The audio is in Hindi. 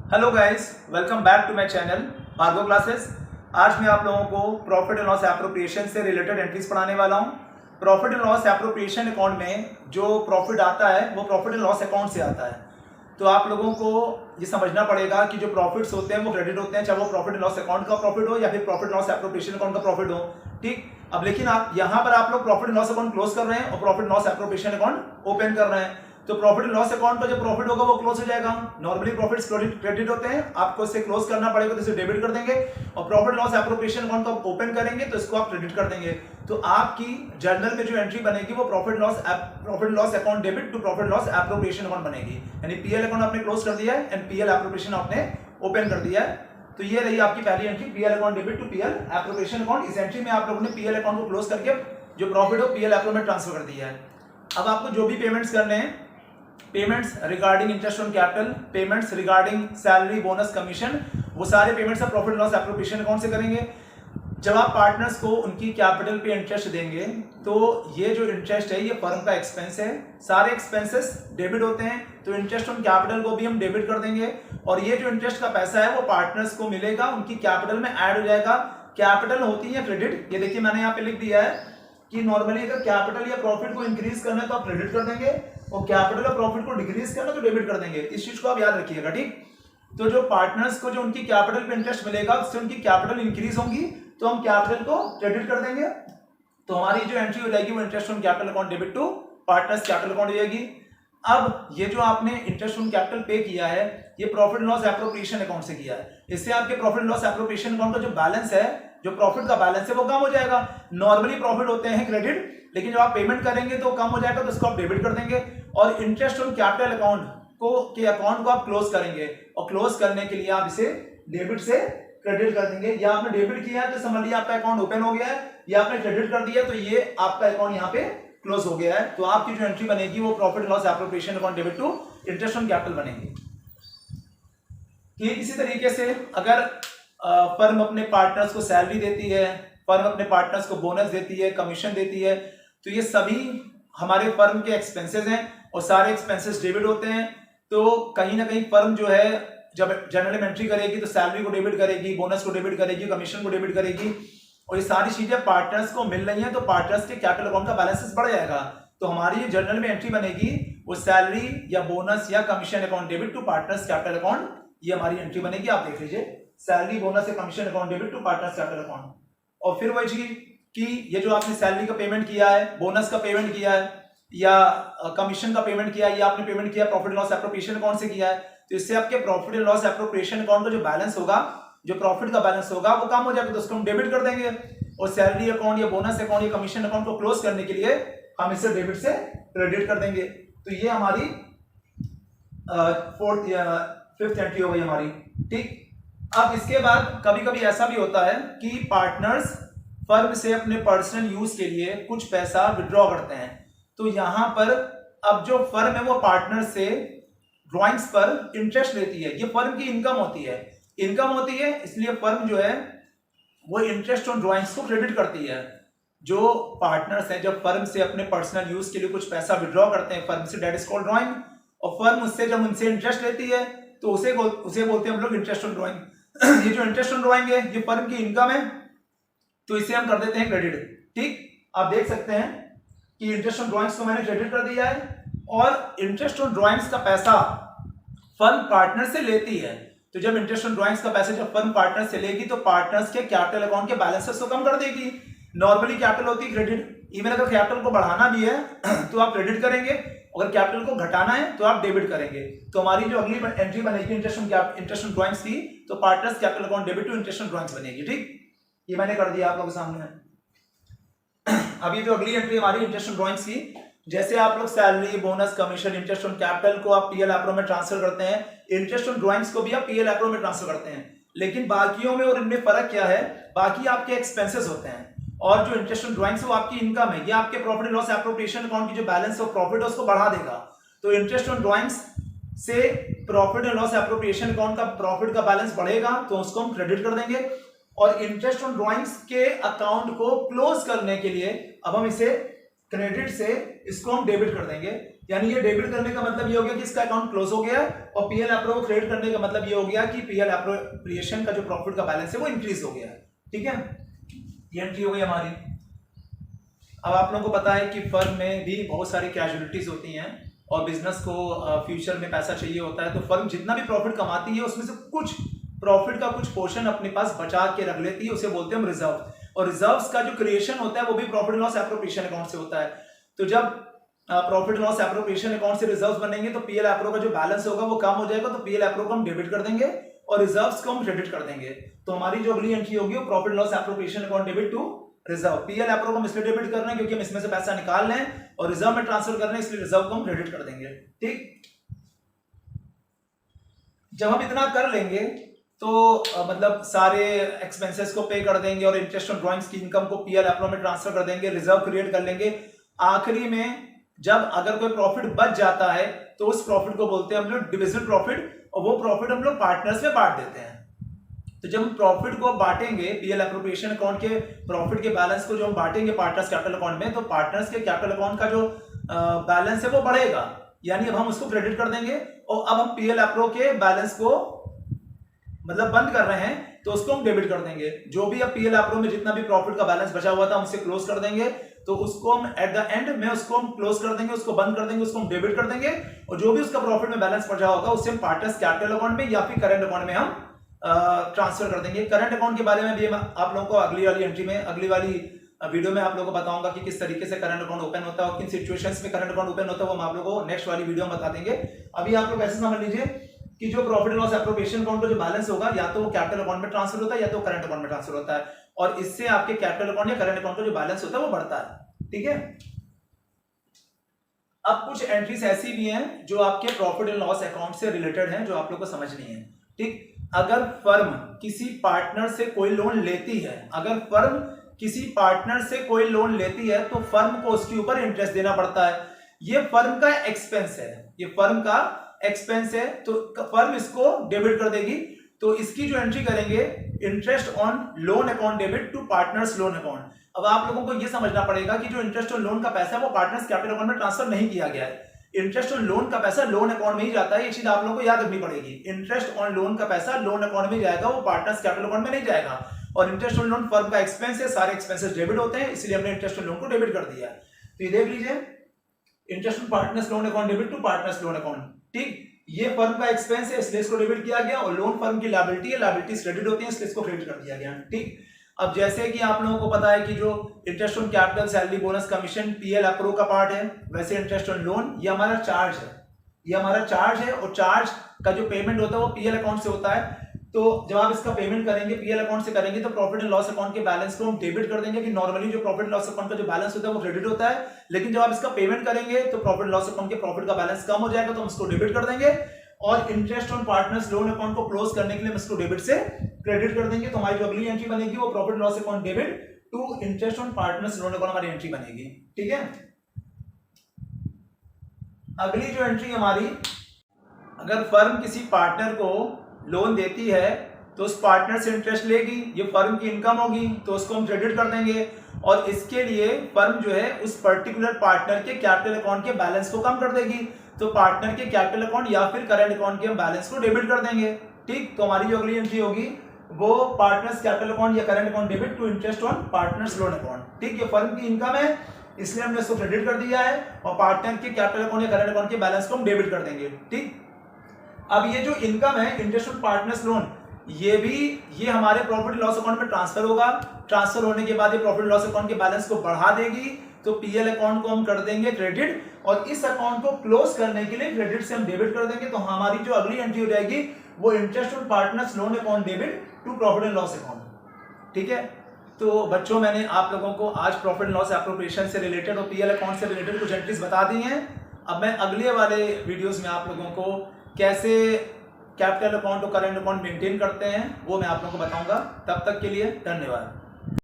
Hello guys, welcome back to my channel Bhargav classes. आज मैं आप लोगों को प्रॉफिट एंड लॉस एप्रोप्रिएशन से रिलेटेड एंट्रीज पढ़ाने वाला हूं। Profit and loss appropriation account में जो प्रॉफिट आता है वो प्रॉफिट एंड लॉस अकाउंट से आता है। तो आप लोगों को ये समझना पड़ेगा कि जो प्रॉफिट्स होते हैं वो क्रेडिट होते हैं, चाहे वो प्रॉफिट एंड लॉस अकाउंट का प्रॉफिट हो या फिर प्रॉफिट लॉस एप्रोप्रिएशन अकाउंट का प्रॉफिट हो। ठीक, अब लेकिन आप यहाँ पर आप लोग profit and loss account close कर रहे हैं और profit loss appropriation account open कर रहे हैं। तो प्रॉफिट एंड लॉस अकाउंट का जो प्रॉफिट होगा वो क्लोज हो जाएगा। नॉर्मली प्रॉफिट्स क्रेडिट होते हैं, आपको इसे क्लोज करना पड़ेगा तो इसे डेबिट कर देंगे, और प्रॉफिट लॉस एप्रोप्रिएशन अकाउंट को ओपन करेंगे तो इसको आप क्रेडिट कर देंगे। तो आपकी जर्नल में जो एंट्री बनेगी वो profit loss account debit to profit loss appropriation account बनेगी। यानी पीएल अकाउंट आपने क्लोज कर दिया है एंड पीएल एप्रोप्रिएशन आपने ओपन कर दिया है। तो ये रही आपकी पहली entry, PL account debit to PL appropriation account. इस एंट्री में आप लोगों ने पीएल अकाउंट को क्लोज करके जो प्रॉफिट हो पीएल अकाउंट में ट्रांसफर कर दिया है। अब आपको जो भी पेमेंट्स करने हैं, payments regarding interest on capital, payments regarding salary, bonus, commission, वो सारे पेमेंट्स आप प्रॉफिट लॉस एप्रोप्रिएशन अकाउंट से करेंगे। जब आप पार्टनर्स को उनकी कैपिटल पे इंटरेस्ट देंगे तो ये जो इंटरेस्ट है ये फर्म का एक्सपेंस है, सारे एक्सपेंसेस डेबिट होते हैं, तो इंटरेस्ट ऑन कैपिटल को भी हम डेबिट कर देंगे। और ये जो इंटरेस्ट का पैसा है वो पार्टनर्स को मिलेगा, उनकी कैपिटल में ऐड हो जाएगा। कैपिटल होती है क्रेडिट, ये देखिए मैंने यहाँ पे लिख दिया है कि नॉर्मली अगर कैपिटल या प्रॉफिट को इंक्रीज करना है तो आप क्रेडिट कर देंगे, और कैपिटल या प्रॉफिट को डिक्रीज करना तो डेबिट कर देंगे। इस चीज को आप याद रखिएगा। ठीक, तो जो पार्टनर्स को जो उनकी कैपिटल पे इंटरेस्ट मिलेगा उससे उनकी कैपिटल इंक्रीज होगी तो हम कैपिटल को क्रेडिट कर देंगे। तो हमारी जो एंट्री हो जाएगी वो interest on capital account debit to partners capital account हो जाएगी। अब ये जो आपने इंटरेस्ट ऑन कैपिटल पे किया है ये प्रॉफिट लॉस एप्रोप्रिएशन अकाउंट से किया है, इससे आपके प्रॉफिट लॉस एप्रोप्रिएशन अकाउंट का जो बैलेंस है, जो प्रॉफिट का बैलेंस है वो कम हो जाएगा। नॉर्मली प्रॉफिट होते हैं क्रेडिट, लेकिन जब आप पेमेंट करेंगे तो कम हो जाएगा तो इसको आप डेबिट कर देंगे, और इंटरेस्ट ऑन कैपिटल अकाउंट को आप क्लोज करेंगे, और क्लोज करने के लिए आप इसे डेबिट से क्रेडिट कर देंगे। या आपने डेबिट किया है तो समझ लिया आपका अकाउंट ओपन हो गया है, या आपने क्रेडिट कर दिया तो ये आपका अकाउंट यहाँ पे क्लोज हो गया है। तो आपकी जो एंट्री बनेगी वो profit loss appropriation account debit to interest on capital बनेगी। ठीक इसी तरीके से अगर फर्म अपने पार्टनर्स को सैलरी देती है, फर्म अपने पार्टनर्स को बोनस देती है, कमीशन देती है, तो ये सभी हमारे फर्म के एक्सपेंसेस हैं और सारे एक्सपेंसेस डेबिट होते हैं। तो कहीं ना कहीं फर्म जो है जब जनरल में एंट्री करेगी तो सैलरी को डेबिट करेगी, बोनस को डेबिट करेगी, कमीशन को डेबिट करेगी, और ये सारी चीजें पार्टनर्स को मिल रही हैं तो पार्टनर्स के कैपिटल अकाउंट का बैलेंस बढ़ जाएगा। तो हमारी जनरल में एंट्री बनेगी वो सैलरी या बोनस या commission account debit to partners capital account, ये हमारी एंट्री बनेगी। आप देख लीजिए, सैलरी, बोनस या commission account debit to partners capital account. और फिर वही चीज कि ये जो आपने सैलरी का पेमेंट किया है, बोनस का पेमेंट किया है, या कमीशन का पेमेंट किया है, या आपने पेमेंट किया प्रॉफिट लॉस एप्रोप्रिएशन अकाउंट से किया है, तो इससे आपके profit and loss appropriation account का जो बैलेंस होगा, जो प्रॉफिट का बैलेंस होगा वो कम हो जाएगा, तो उसको हम डेबिट कर देंगे। और सैलरी अकाउंट या बोनस अकाउंट या कमीशन अकाउंट को क्लोज करने के लिए हम इसे डेबिट से क्रेडिट कर देंगे। तो ये हमारी फिफ्थ एंट्री हो गई हमारी। ठीक, अब इसके बाद कभी कभी ऐसा भी होता है कि पार्टनर्स फर्म से अपने पर्सनल यूज के लिए कुछ पैसा विड्रॉ करते हैं। तो यहां पर अब जो फर्म है वो पार्टनर से ड्राइंग्स पर इंटरेस्ट लेती है, ये फर्म की इनकम होती है, इसलिए फर्म जो है वो इंटरेस्ट ऑन ड्राइंग्स को क्रेडिट करती है। जो पार्टनर्स हैं जब फर्म से अपने पर्सनल यूज के लिए कुछ पैसा विड्रॉ करते हैं फर्म से, दैट इज कॉल्ड ड्राइंग, और फर्म उससे जब उनसे इंटरेस्ट लेती है तो उसे बोलते हैं हम लोग इंटरेस्ट ऑन ड्राइंग। ये जो इंटरेस्ट ऑन ड्राइंग है ये फर्म की इनकम है, तो इसे हम कर देते हैं क्रेडिट। ठीक, आप देख सकते हैं कि इंटरेस्ट ऑन ड्राइंग्स को मैंने क्रेडिट कर दिया है, और इंटरेस्ट ऑन ड्राइंग्स का पैसा फर्म पार्टनर से लेती है। तो जब इंटरेस्ट ऑन ड्राइंग्स का पैसा जब फर्म पार्टनर से लेगी तो पार्टनर्स के कैपिटल अकाउंट के बैलेंसेस को कम कर देगी। नॉर्मली कैपिटल होती है क्रेडिट, इवन अगर कैपिटल को बढ़ाना भी है तो आप क्रेडिट करेंगे, अगर कैपिटल को घटाना है तो आप डेबिट करेंगे। तो हमारी जो अगली एंट्री बनेगी इंटरेस्ट ऑन ड्राइंग्स की, तो partners capital account debit to interest on drawings बनेगी। ठीक, ये मैंने कर दिया आप लोगों के सामने। अभी जो अगली एंट्री हमारी इंटरेस्ट ऑन ड्राइंग्स की, जैसे आप लोग salary, bonus, commission, interest on capital को आप पीएल एप्रो में ट्रांसफर करते हैं, इंटरेस्ट ऑन ड्राइंग्स को भी आप पीएल एप्रो में ट्रांसफर करते हैं। लेकिन बाकियों में और इनमें फर्क क्या है, बाकी आपके एक्सपेंसेस होते हैं और जो इंटरेस्ट ऑन ड्राइंग्स वो आपकी इनकम है। ये आपके प्रॉफिट लॉस एप्रोप्रिएशन अकाउंट की जो बैलेंस है प्रॉफिट है उसको बढ़ा देगा। तो इंटरेस्ट ऑन ड्राइंग्स से profit and loss appropriation account का प्रॉफिट का बैलेंस बढ़ेगा तो उसको हम क्रेडिट कर देंगे, और इंटरेस्ट ऑन ड्राइंग्स के अकाउंट को क्लोज करने के लिए अब हम इसे क्रेडिट से इसको हम डेबिट कर देंगे। यानी ये डेबिट करने का मतलब ये हो गया कि इसका अकाउंट क्लोज हो गया, और पीएल अप्रो क्रेडिट करने का मतलब ये हो गया कि पीएल अप्रोप्रिएशन का जो प्रॉफिट का बैलेंस है वो इंक्रीज हो गया। ठीक है, ये एंट्री हो गई हमारी। अब आप लोगों को पता है कि फर्म में भी बहुत सारी कैजुअलिटीज होती हैं और बिजनेस को फ्यूचर में पैसा चाहिए होता है, तो फर्म जितना भी प्रॉफिट कमाती है उसमें से कुछ प्रॉफिट का कुछ पोर्शन अपने पास बचा के रख लेती है, उसे बोलते हैं हम रिजर्व। और रिजर्व्स का जो क्रिएशन होता है वो भी profit and loss appropriation account से होता है। तो जब profit and loss appropriation account से रिजर्व्स बनेंगे तो पीएल एप्रो का जो बैलेंस होगा वो कम हो जाएगा, तो पीएल एप्रो को हम डेबिट कर देंगे और रिजर्व्स को हम क्रेडिट कर देंगे। तो हमारी जो अगली एंट्री होगी वो profit and loss appropriation account debit to reserve. PL appro को हम इसलिए डेबिट कर रहे हैं क्योंकि हम इसमें से पैसा निकाल रहे हैं और रिजर्व में ट्रांसफर कर रहे हैं, इसलिए रिजर्व को हम क्रेडिट कर देंगे। ठीक, जब हम इतना कर लेंगे तो मतलब सारे एक्सपेंसेस को पे कर देंगे और इंटरेस्ट ऑन ड्राइंग्स की इनकम को पीएल एप्रो में ट्रांसफर कर देंगे, रिजर्व क्रिएट कर लेंगे। आखिरी में जब अगर कोई प्रॉफिट बच जाता है तो उस प्रॉफिट को बोलते हैं हम लोग डिविजिबल प्रॉफिट, और वो प्रॉफिट हम लोग पार्टनर्स में बांट देते हैं। तो जब हम प्रॉफिट को बांटेंगे पीएल एप्रोप्रिएशन अकाउंट के प्रॉफिट के बैलेंस को जो हम बांटेंगे पार्टनर्स कैपिटल अकाउंट में, तो पार्टनर्स के कैपिटल अकाउंट का जो बैलेंस है वो बढ़ेगा, यानी अब हम उसको क्रेडिट कर देंगे। और अब हम पीएल एप्रो के बैलेंस को मतलब बंद कर रहे हैं तो उसको हम डेबिट कर देंगे। जो भी अब पीएल एप्रो में जितना भी प्रॉफिट का बैलेंस बचा हुआ था हम उसे क्लोज कर देंगे, तो उसको हम एट द एंड में उसको हम क्लोज कर देंगे, उसको बंद कर देंगे, उसको हम डेबिट कर देंगे। और जो भी उसका प्रॉफिट में बैलेंस बचा होगा उससे हम पार्टनर्स कैपिटल अकाउंट में या फिर करंट अकाउंट में हम ट्रांसफर कर देंगे। करंट अकाउंट के बारे में भी आप लोगों को अगली वाली एंट्री में, अगली वाली वीडियो में आप लोगों को बताऊंगा कि किस तरीके से करंट अकाउंट ओपन होता है और किन सिचुएशंस में करंट अकाउंट ओपन होता है, वो हम आप लोगों को नेक्स्ट वाली वीडियो में बता देंगे। अभी आप लोग ऐसे समझ लीजिए कि जो profit and loss appropriation account का जो बैलेंस होगा या तो वो कैपिटल अकाउंट में ट्रांसफर होता है या तो करंट अकाउंट में ट्रांसफर होता है, और इससे आपके कैपिटल अकाउंट या करंट अकाउंट का जो बैलेंस होता है वो बढ़ता है। ठीक है, अब कुछ एंट्रीज ऐसी भी हैं जो आपके प्रॉफिट एंड लॉस अकाउंट से रिलेटेड हैं, जो आप लोग को समझनी है। ठीक, अगर फर्म किसी पार्टनर से कोई लोन लेती है, अगर फर्म किसी पार्टनर से कोई लोन लेती है तो फर्म को उसके ऊपर इंटरेस्ट देना पड़ता है। ये फर्म का एक्सपेंस है, ये फर्म का एक्सपेंस है, तो फर्म इसको डेबिट कर देगी। तो इसकी जो एंट्री करेंगे interest on loan account debit to partners loan account. अब आप लोगों को यह समझना पड़ेगा कि जो इंटरेस्ट ऑन लोन का पैसा है वो पार्टनर्स कैपिटल अकाउंट में ट्रांसफर नहीं किया गया है। इंटरेस्ट ऑन लोन का पैसा लोन अकाउंट में ही जाता है, ये चीज आप लोगों को याद रखनी पड़ेगी। इंटरेस्ट ऑन लोन का पैसा लोन अकाउंट में जाएगा, वो पार्टनर्स कैपिटल अकाउंट में नहीं जाएगा। और इंटरेस्ट ऑन लोन फर्म का एक्सपेंस है, सारे एक्सपेंसेस डेबिट होते हैं, इसलिए हमने इंटरेस्ट ऑन लोन को डेबिट कर दिया। तो ये देख लीजिए, interest on partners loan account debit to partners loan account. ठीक, ये फर्म का एक्सपेंस है इसलिए इसको डेबिट किया गया, और लोन फर्म की लायबिलिटी है, लायबिलिटीज क्रेडिट होती है इसलिए इसको क्रेडिट कर दिया गया। ठीक, अब जैसे कि आप लोगों को पता है कि जो interest on capital, salary, bonus, commission PL appro का पार्ट है, वैसे इंटरेस्ट ऑन लोन ये हमारा चार्ज है, ये हमारा चार्ज है, और चार्ज का जो पेमेंट होता है वो पीएल अकाउंट से होता है। तो जब आप इसका पेमेंट करेंगे पीएल अकाउंट से करेंगे तो प्रॉफिट एंड लॉस अकाउंट के बैलेंस को हम डेबिट कर देंगे, कि नॉर्मली जो प्रॉफिट एंड लॉस अकाउंट का जो बैलेंस होता है वो क्रेडिट होता है, लेकिन जब आप इसका पेमेंट करेंगे तो प्रॉफिट एंड लॉस अकाउंट के प्रॉफिट का बैलेंस कम हो जाएगा, तो हम इसको डेबिट कर देंगे। और interest on partners loan account को क्लोज करने के लिए हम इसको डेबिट से क्रेडिट कर देंगे। तो हमारी जो अगली एंट्री बनेगी वो profit loss account debit to interest on partners loan account हमारी एंट्री बनेगी। ठीक है, अगली जो एंट्री हमारी, अगर फर्म किसी पार्टनर को लोन देती है तो उस पार्टनर से इंटरेस्ट लेगी, ये फर्म की इनकम होगी, तो उसको हम क्रेडिट कर देंगे। और इसके लिए फर्म जो है उस पर्टिकुलर पार्टनर के कैपिटल अकाउंट के बैलेंस को कम कर देगी, तो पार्टनर के कैपिटल अकाउंट या फिर करंट अकाउंट के हम बैलेंस को डेबिट कर देंगे। ठीक, तो हमारी जो अगली एंट्री होगी वो पार्टनर्स कैपिटल अकाउंट या current account debit to interest on partners loan account. ठीक, ये फर्म की इनकम है इसलिए हमने इसको क्रेडिट कर दिया है, और पार्टनर के कैपिटल अकाउंट या करंट अकाउंट के बैलेंस को हम डेबिट कर देंगे। ठीक, अब ये जो इनकम है इंटरेस्ट ऑन पार्टनर्स लोन, ये हमारे प्रॉफिट लॉस अकाउंट में ट्रांसफर होगा। ट्रांसफर होने के बाद ये प्रॉफिट लॉस अकाउंट के बैलेंस को बढ़ा देगी, तो पीएल अकाउंट को हम कर देंगे क्रेडिट, और इस अकाउंट को क्लोज करने के लिए क्रेडिट से हम डेबिट कर देंगे। तो हमारी जो अगली एंट्री हो जाएगी वो interest on partners loan account debit to profit and loss account. ठीक है, तो बच्चों मैंने आप लोगों को आज प्रॉफिट एंड लॉस एप्रोप्रिएशन से रिलेटेड और पीएल अकाउंट से रिलेटेड कुछ एंट्रीज बता दी हैं। अब मैं अगले वाले वीडियोस में आप लोगों को कैसे कैपिटल अकाउंट और करंट अकाउंट मेंटेन करते हैं वो मैं आप लोगों को बताऊंगा। तब तक के लिए धन्यवाद।